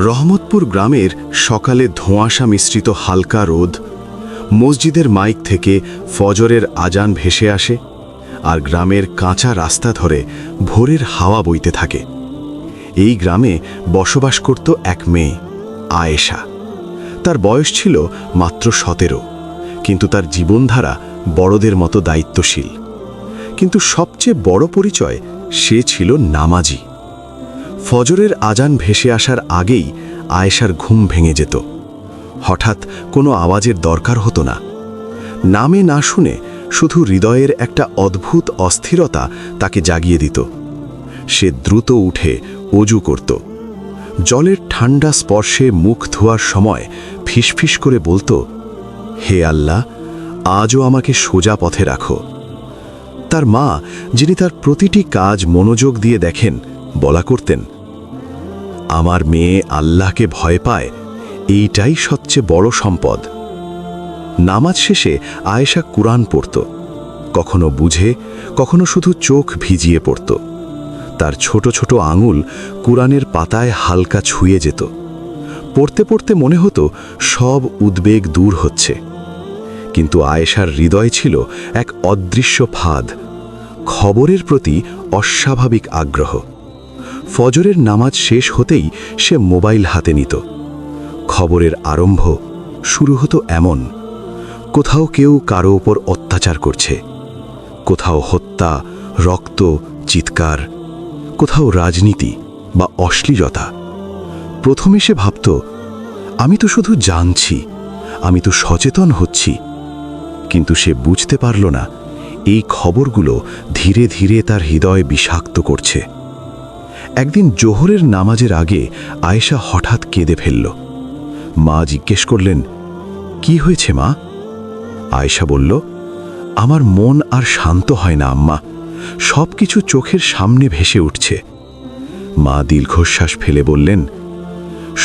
রহমতপুর গ্রামের সকালে ধোঁয়াশা মিশ্রিত হালকা রোদ, মসজিদের মাইক থেকে ফজরের আজান ভেসে আসে, আর গ্রামের কাঁচা রাস্তা ধরে ভোরের হাওয়া বইতে থাকে। এই গ্রামে বসবাস করত এক মেয়ে, আয়েশা। তার বয়স ছিল মাত্র 17, কিন্তু তার জীবনধারা বড়দের মতো দায়িত্বশীল। কিন্তু সবচেয়ে বড় পরিচয়, সে ছিল নামাজি। ফজরের আজান ভেসে আসার আগেই আয়েশার ঘুম ভেঙে যেত। হঠাৎ কোনো আওয়াজের দরকার হতো না, নামে না শুনে শুধু হৃদয়ের একটা অদ্ভুত অস্থিরতা তাকে জাগিয়ে দিত। সে দ্রুত উঠে অজু করত। জলের ঠান্ডা স্পর্শে মুখ ধোয়ার সময় ফিসফিস করে বলতো, হে আল্লাহ, আজও আমাকে সোজা পথে রাখো। তার মা, যিনি তার প্রতিটি কাজ মনোযোগ দিয়ে দেখেন, বলা করতেন, আমার মেয়ে আল্লাহকে ভয় পায়, এইটাই সবচেয়ে বড় সম্পদ। নামাজ শেষে আয়েশা কুরআন পড়ত, কখনো বুঝে, কখনো শুধু চোখ ভিজিয়ে পড়ত। তার ছোট ছোট আঙুল কুরআনের পাতায় হালকা ছুঁয়ে যেত। পড়তে পড়তে মনে হতো সব উদ্বেগ দূর হচ্ছে। কিন্তু আয়েশার হৃদয় ছিল এক অদৃশ্য ফাঁদ, খবরের প্রতি অস্বাভাবিক আগ্রহ। ফজরের নামাজ শেষ হতেই সে মোবাইল হাতে নিত। খবরের আরম্ভ শুরু হতো এমন, কোথাও কেউ কারো ওপর অত্যাচার করছে, কোথাও হত্যা, রক্ত, চিৎকার, কোথাও রাজনীতি বা অশ্লীলতা। প্রথমে সে ভাবত, আমি তো শুধু জানছি, আমি তো সচেতন হচ্ছি। কিন্তু সে বুঝতে পারল না, এই খবরগুলো ধীরে ধীরে তার হৃদয় বিষাক্ত করছে। একদিন জোহরের নামাজের আগে আয়েশা হঠাৎ কেঁদে ফেলল। মা জিজ্ঞেস করলেন, কি হয়েছে মা? আয়েশা বলল, আমার মন আর শান্ত হয় না আম্মা, সব কিছু চোখের সামনে ভেসে উঠছে। মা দীর্ঘশ্বাস ফেলে বললেন,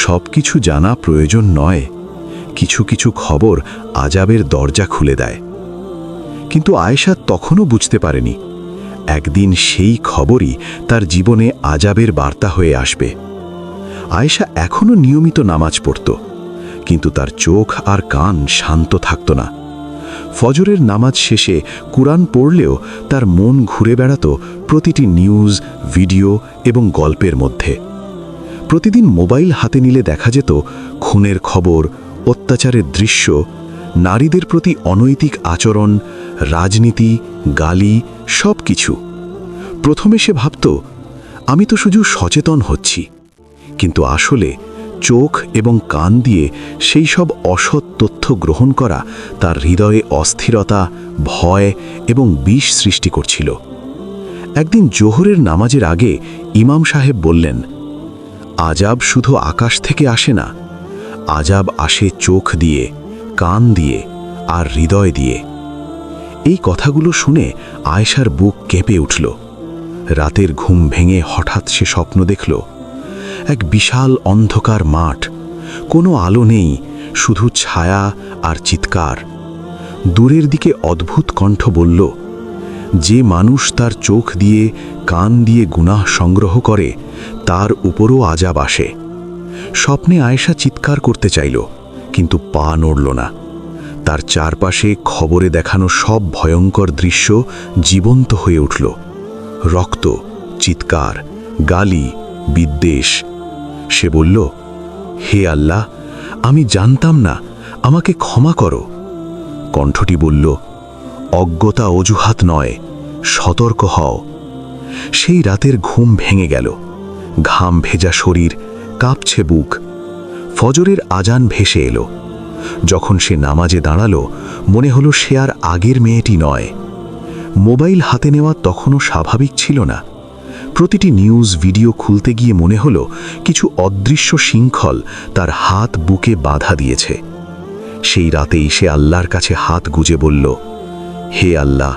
সব কিছু জানা প্রয়োজন নয়, কিছু কিছু খবর আযাবের দরজা খুলে দেয়। কিন্তু আয়েশা তখনও বুঝতে পারেনি, একদিন সেই খবরই তার জীবনে আযাবের বার্তা হয়ে আসবে। আয়েশা এখনও নিয়মিত নামাজ পড়ত, কিন্তু তার চোখ আর কান শান্ত থাকত না। ফজরের নামাজ শেষে কুরআন পড়লেও তার মন ঘুরে বেড়াত প্রতিটি নিউজ, ভিডিও এবং গল্পের মধ্যে। প্রতিদিন মোবাইল হাতে নিলে দেখা যেত খুনের খবর, অত্যাচারের দৃশ্য, নারীদের প্রতি অনৈতিক আচরণ, রাজনীতি, গালি, সব কিছু। প্রথমে সে ভাবত, আমি তো শুধু সচেতন হচ্ছি, কিন্তু আসলে চোখ এবং কান দিয়ে সেই সব অসৎ তথ্য গ্রহণ করা তার হৃদয়ে অস্থিরতা, ভয় এবং বিষ সৃষ্টি করছিল। একদিন জোহরের নামাজের আগে ইমাম সাহেব বললেন, আযাব শুধু আকাশ থেকে আসে না, আযাব আসে চোখ দিয়ে, কান দিয়ে আর হৃদয় দিয়ে। এই কথাগুলো শুনে আয়েশার বুক কেঁপে উঠল। রাতের ঘুম ভেঙে হঠাৎ সে স্বপ্ন দেখল, এক বিশাল অন্ধকার মাঠ, কোনো আলো নেই, শুধু ছায়া আর চিৎকার। দূরের দিকে অদ্ভুত কণ্ঠ বলল, যে মানুষ তার চোখ দিয়ে, কান দিয়ে গুনাহ সংগ্রহ করে, তার উপরও আযাব আসে। স্বপ্নে আয়েশা চিৎকার করতে চাইল, কিন্তু পা নড়ল না। তার চারপাশে খবরে দেখানো সব ভয়ঙ্কর দৃশ্য জীবন্ত হয়ে উঠল। রক্ত, চিৎকার, গালি, বিদ্বেষ। সে বলল, হে আল্লাহ, আমি জানতাম না, আমাকে ক্ষমা করো। কণ্ঠটি বলল, অজ্ঞতা অজুহাত নয়, সতর্ক হও। সেই রাতের ঘুম ভেঙে গেল। ঘাম ভেজা শরীর, কাঁপছে বুক। ফজরের আজান ভেসে এলো। যখন সে নামাজে দাঁড়ালো, মনে হলো সে আর আগের মেয়েটি নয়। মোবাইল হাতে নেওয়া তখনও স্বাভাবিক ছিল না। প্রতিটি নিউজ, ভিডিও খুলতে গিয়ে মনে হলো কিছু অদৃশ্য শৃঙ্খল তার হাত বুকে বাধা দিয়েছে। সেই রাতেই সে আল্লাহর কাছে হাত গুজে বলল, হে আল্লাহ,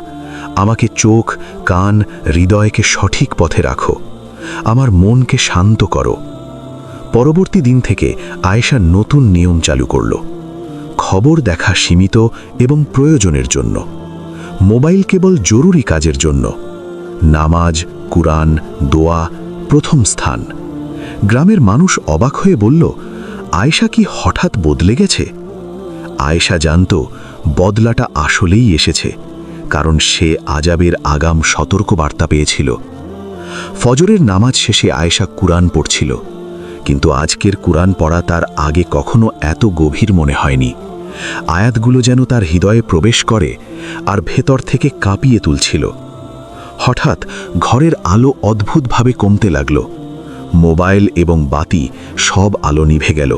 আমাকে চোখ, কান, হৃদয়কে সঠিক পথে রাখো, আমার মনকে শান্ত করো। পরবর্তী দিন থেকে আয়েশা নতুন নিয়ম চালু করল। খবর দেখা সীমিত এবং প্রয়োজনের জন্য, মোবাইল কেবল জরুরি কাজের জন্য, নামাজ, কুরআন, দোয়া প্রথম স্থান। গ্রামের মানুষ অবাক হয়ে বলল, আয়েশা কি হঠাৎ বদলে গেছে? আয়েশা জানত বদলাটা আসলেই এসেছে, কারণ সে আজাবের আগাম সতর্কবার্তা পেয়েছিল। ফজরের নামাজ শেষে আয়েশা কুরআন পড়ছিল, কিন্তু আজকের কুরআন পড়া তার আগে কখনো এত গভীর মনে হয়নি। আয়াতগুলো যেন তার হৃদয়ে প্রবেশ করে আর ভেতর থেকে কাঁপিয়ে তুলছিল। হঠাৎ ঘরের আলো অদ্ভুতভাবে কমতে লাগল। মোবাইল এবং বাতি সব আলো নিভে গেল।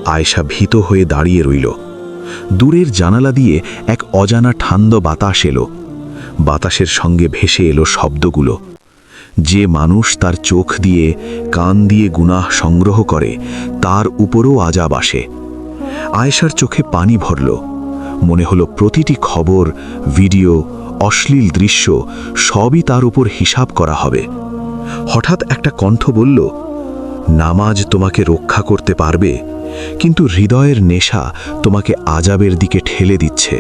আয়েশা ভীত হয়ে দাঁড়িয়ে রইল। দূরের জানালা দিয়ে এক অজানা ঠান্ডা বাতাস এলো। বাতাসের সঙ্গে ভেসে এলো শব্দগুলো। যে মানুষ তার চোখ দিয়ে কান দিয়ে গুনাহ সংগ্রহ করে, তার উপরও আযাব আসে। আয়েশার চোখে পানি ভরল। মনে হলো প্রতিটি খবর, ভিডিও, অশ্লীল দৃশ্য সবই তার উপর হিসাব করা হবে। হঠাৎ একটা কণ্ঠ বলল, নামাজ তোমাকে রক্ষা করতে পারবে, কিন্তু হৃদয়ের নেশা তোমাকে আযাবের দিকে ঠেলে দিচ্ছে।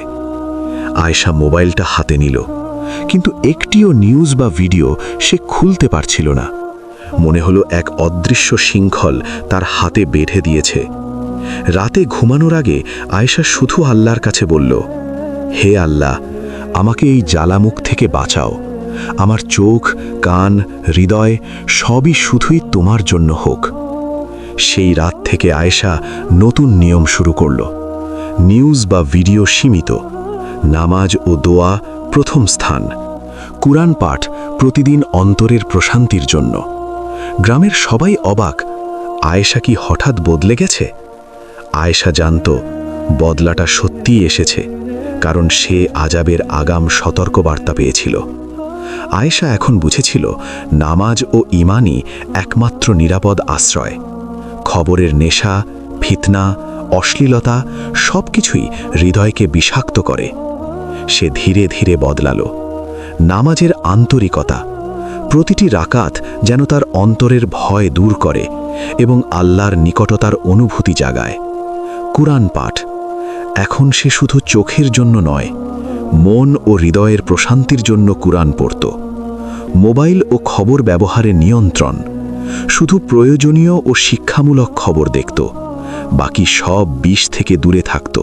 আয়েশা মোবাইলটা হাতে নিল, কিন্তু একটিও নিউজ বা ভিডিও সে খুলতে পারছিল না। মনে হলো এক অদৃশ্য শৃঙ্খল তার হাতে বেঁধে দিয়েছে। রাতে ঘুমানোর আগে আয়েশা শুধু আল্লাহর কাছে বলল, হে আল্লাহ, আমাকে এই জ্বালামুখ থেকে বাঁচাও। আমার চোখ, কান, হৃদয় সবই শুধুই তোমার জন্য হোক। সেই রাত থেকে আয়েশা নতুন নিয়ম শুরু করল। নিউজ বা ভিডিও সীমিত, নামাজ ও দোয়া প্রথম স্থান, কুরআন পাঠ প্রতিদিন অন্তরের প্রশান্তির জন্য। গ্রামের সবাই অবাক, আয়েশা কি হঠাৎ বদলে গেছে? আয়েশা জানত বদলাটা সত্যিই এসেছে, কারণ সে আযাবের আগাম সতর্কবার্তা পেয়েছিল। আয়েশা এখন বুঝেছিল নামাজ ও ঈমানই একমাত্র নিরাপদ আশ্রয়। খবরের নেশা, ফিতনা, অশ্লীলতা সবকিছুই হৃদয়কে বিষাক্ত করে। সে ধীরে ধীরে বদলালো। নামাজের আন্তরিকতা, প্রতিটি রাকাত যেন তার অন্তরের ভয় দূর করে এবং আল্লাহর নিকটতার অনুভূতি জাগায়। কুরআন পাঠ, এখন সে শুধু চোখের জন্য নয়, মন ও হৃদয়ের প্রশান্তির জন্য কুরআন পড়ত। মোবাইল ও খবর ব্যবহারে নিয়ন্ত্রণ, শুধু প্রয়োজনীয় ও শিক্ষামূলক খবর দেখত, বাকি সব বিষ থেকে দূরে থাকত।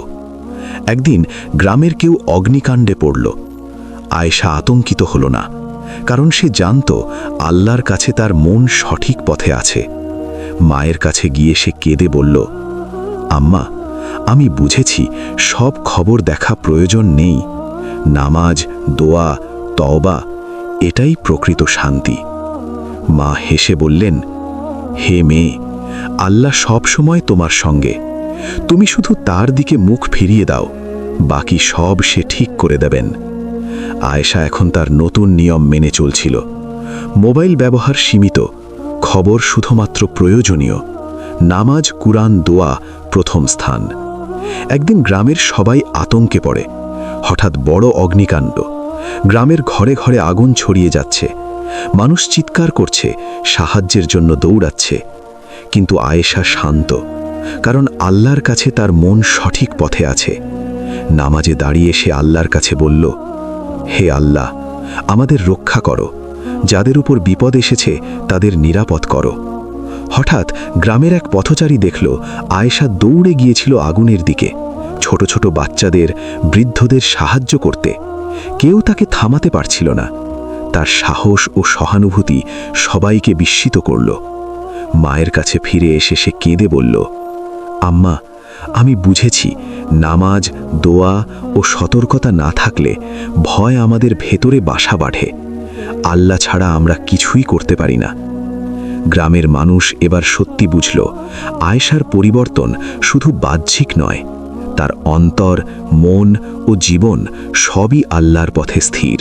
একদিন গ্রামের কেউ অগ্নিকাণ্ডে পড়ল। আয়েশা আতঙ্কিত হল না, কারণ সে জানত আল্লাহর কাছে তার মন সঠিক পথে আছে। মায়ের কাছে গিয়ে সে কেঁদে বলল, আম্মা, আমি বুঝেছি সব খবর দেখা প্রয়োজন নেই। নামাজ, দোয়া, তওবা এটাই প্রকৃত শান্তি। মা হেসে বললেন, হে মেয়ে, আল্লাহ সব সময় তোমার সঙ্গে। তুমি শুধু তার দিকে মুখ ফিরিয়ে দাও, বাকি সব সে ঠিক করে দেবেন। আয়েশা এখন তার নতুন নিয়ম মেনে চলছিল। মোবাইল ব্যবহার সীমিত, খবর শুধুমাত্র প্রয়োজনীয়, নামাজ, কুরআন, দোয়া প্রথম স্থান। একদিন গ্রামের সবাই আতঙ্কে পড়ে। হঠাৎ বড় অগ্নিকাণ্ড। গ্রামের ঘরে ঘরে আগুন ছড়িয়ে যাচ্ছে। মানুষ চিৎকার করছে, সাহায্যের জন্য দৌড়াচ্ছে। কিন্তু আয়েশা শান্ত, কারণ আল্লাহর কাছে তার মন সঠিক পথে আছে। নামাজে দাঁড়িয়ে সে আল্লাহর কাছে বলল, হে আল্লাহ, আমাদের রক্ষা করো। যাদের উপর বিপদ এসেছে তাদের নিরাপদ করো। হঠাৎ গ্রামের এক পথচারী দেখল আয়েশা দৌড়ে গিয়েছিল আগুনের দিকে, ছোট ছোট বাচ্চাদের, বৃদ্ধদের সাহায্য করতে। কেউ তাকে থামাতে পারছিল না। তার সাহস ও সহানুভূতি সবাইকে বিস্মিত করল। মায়ের কাছে ফিরে এসে সে কেঁদে বলল, আম্মা, আমি বুঝেছি নামাজ, দোয়া ও সতর্কতা না থাকলে ভয় আমাদের ভেতরে বাসা বাঁধে। আল্লাহ ছাড়া আমরা কিছুই করতে পারি না। গ্রামের মানুষ এবার সত্যি বুঝল, আয়েশার পরিবর্তন শুধু বাহ্যিক নয়, তার অন্তর, মন ও জীবন সবই আল্লাহর পথে স্থির।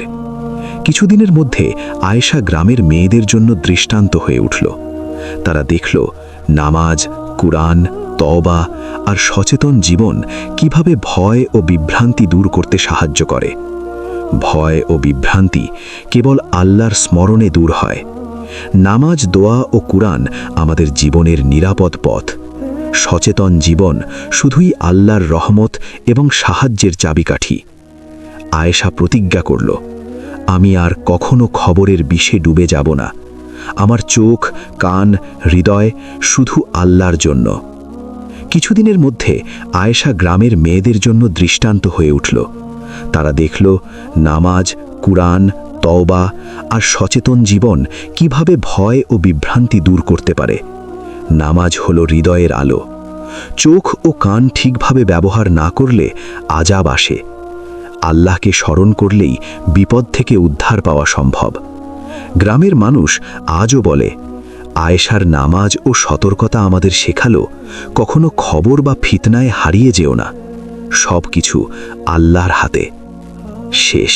কিছুদিনের মধ্যে আয়েশা গ্রামের মেয়েদের জন্য দৃষ্টান্ত হয়ে উঠল। তারা দেখল নামাজ, কুরআন, তওবা আর সচেতন জীবন কিভাবে ভয় ও বিভ্রান্তি দূর করতে সাহায্য করে। ভয় ও বিভ্রান্তি কেবল আল্লাহর স্মরণে দূর হয়। নামাজ, দোয়া ও কুরআন আমাদের জীবনের নিরাপদ পথ। সচেতন জীবন শুধুই আল্লাহর রহমত এবং সাহায্যের চাবিকাঠি। আয়েশা প্রতিজ্ঞা করল, আমি আর কখনো খবরের বিষে ডুবে যাব না। আমার চোখ, কান, হৃদয় শুধু আল্লাহর জন্য। কিছুদিনের মধ্যে আয়েশা গ্রামের মেয়েদের জন্য দৃষ্টান্ত হয়ে উঠল। তারা দেখল নামাজ, কুরআন, তওবা আর সচেতন জীবন কিভাবে ভয় ও বিভ্রান্তি দূর করতে পারে। নামাজ হলো হৃদয়ের আলো। চোখ ও কান ঠিকভাবে ব্যবহার না করলে আযাব আসে। আল্লাহকে স্মরণ করলেই বিপদ থেকে উদ্ধার পাওয়া সম্ভব। গ্রামের মানুষ আজও বলে, আয়েশার নামাজ ও সতর্কতা আমাদের শেখালো, কখনো খবর বা ফিতনায় হারিয়ে যেও না, সব কিছু আল্লাহর হাতে। শেষ।